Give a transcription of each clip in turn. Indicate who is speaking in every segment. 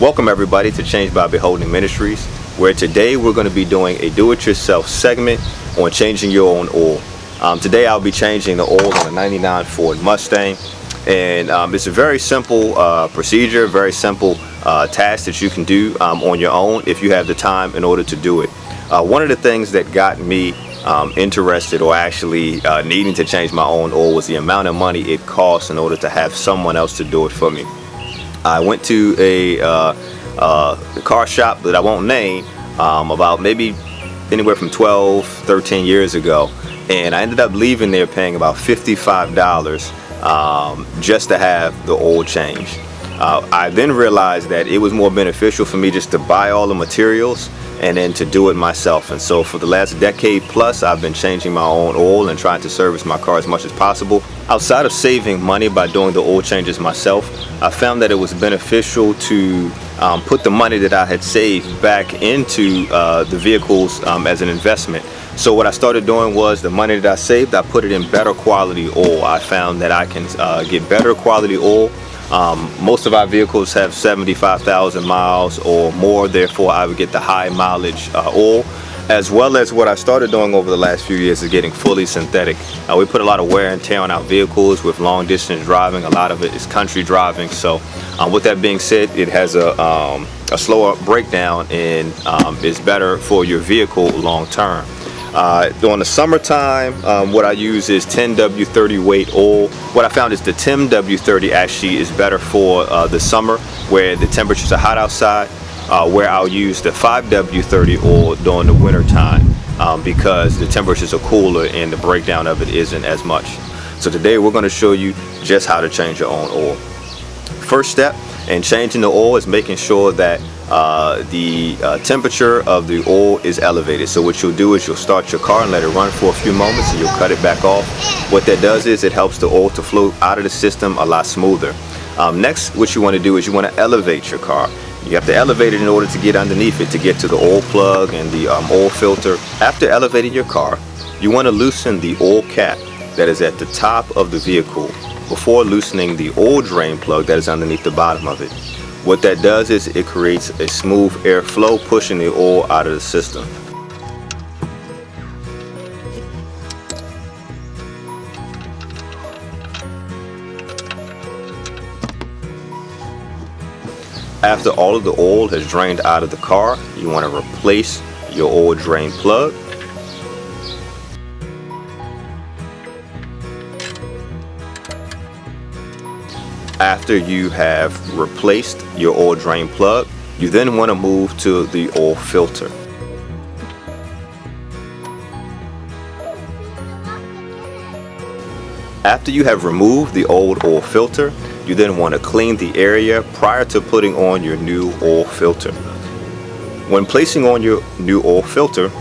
Speaker 1: Welcome everybody to Change by Beholding Ministries, where today we're going to be doing a do-it-yourself segment on changing your own oil. Today I'll be changing the oil on a 99 Ford Mustang, and it's a very simple procedure, very simple task that you can do on your own if you have the time in order to do it. One of the things that got me interested or actually needing to change my own oil was the amount of money it costs in order to have someone else to do it for me. I went to a car shop that I won't name about maybe anywhere from 12, 13 years ago, and I ended up leaving there paying about $55 just to have the oil change. I then realized that it was more beneficial for me just to buy all the materials and then to do it myself. And so for the last decade plus, I've been changing my own oil and trying to service my car as much as possible. Outside of saving money by doing the oil changes myself, I found that it was beneficial to put the money that I had saved back into the vehicles as an investment. So what I started doing was the money that I saved, I put it in better quality oil. I found that I can get better quality oil. Most of our vehicles have 75,000 miles or more, therefore I would get the high mileage oil, as well as what I started doing over the last few years is getting fully synthetic. We put a lot of wear and tear on our vehicles with long distance driving. A lot of it is country driving, so with that being said, it has a slower breakdown and is better for your vehicle long term. During the summertime, what I use is 10W30 weight oil. What I found is the 10W30 actually is better for the summer where the temperatures are hot outside, where I'll use the 5W30 oil during the winter time because the temperatures are cooler and the breakdown of it isn't as much. So today we're going to show you just how to change your own oil. First step in changing the oil is making sure that the temperature of the oil is elevated. So what you'll do is you'll start your car and let it run for a few moments and you'll cut it back off. What that does is it helps the oil to flow out of the system a lot smoother. Next, what you want to do is you want to elevate your car. You have to elevate it in order to get underneath it, to get to the oil plug and the oil filter. After elevating your car, you want to loosen the oil cap that is at the top of the vehicle before loosening the oil drain plug that is underneath the bottom of it. What that does is it creates a smooth airflow, pushing the oil out of the system. After all of the oil has drained out of the car, you want to replace your oil drain plug. After you have replaced your oil drain plug, you then want to move to the oil filter. After you have removed the old oil filter, you then want to clean the area prior to putting on your new oil filter. When placing on your new oil filter,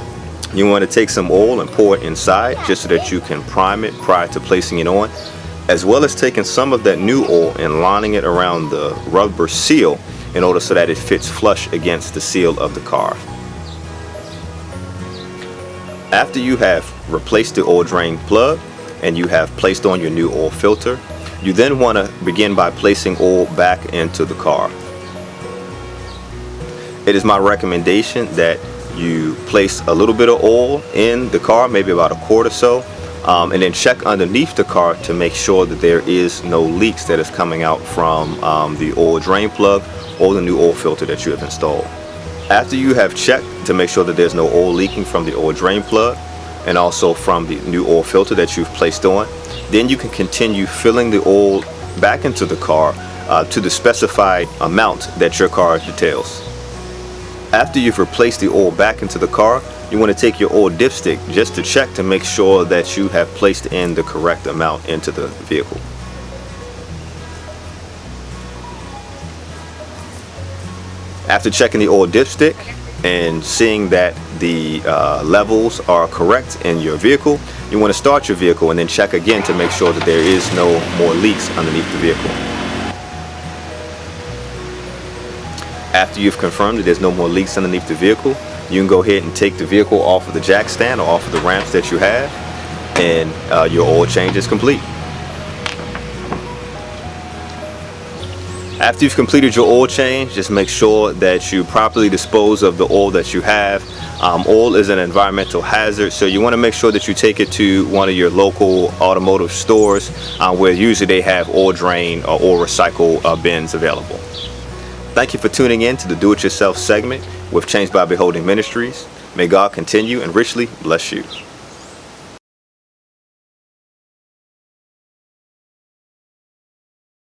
Speaker 1: you want to take some oil and pour it inside just so that you can prime it prior to placing it on, as well as taking some of that new oil and lining it around the rubber seal in order so that it fits flush against the seal of the car. After you have replaced the oil drain plug and you have placed on your new oil filter, you then want to begin by placing oil back into the car. It is my recommendation that you place a little bit of oil in the car, maybe about a quart or so, and then check underneath the car to make sure that there is no leaks that is coming out from the oil drain plug or the new oil filter that you have installed. After you have checked to make sure that there's no oil leaking from the oil drain plug and also from the new oil filter that you've placed on, then you can continue filling the oil back into the car to the specified amount that your car details. After you've replaced the oil back into the car, you want to take your oil dipstick just to check to make sure that you have placed in the correct amount into the vehicle. After checking the oil dipstick and seeing that the levels are correct in your vehicle, you want to start your vehicle and then check again to make sure that there is no more leaks underneath the vehicle. After you've confirmed that there's no more leaks underneath the vehicle, you can go ahead and take the vehicle off of the jack stand or off of the ramps that you have, and your oil change is complete. After you've completed your oil change, just make sure that you properly dispose of the oil that you have. Oil is an environmental hazard, so you want to make sure that you take it to one of your local automotive stores where usually they have oil drain or oil recycle bins available. Thank you for tuning in to the Do It Yourself segment with Changed by Beholding Ministries. May God continue and richly bless you.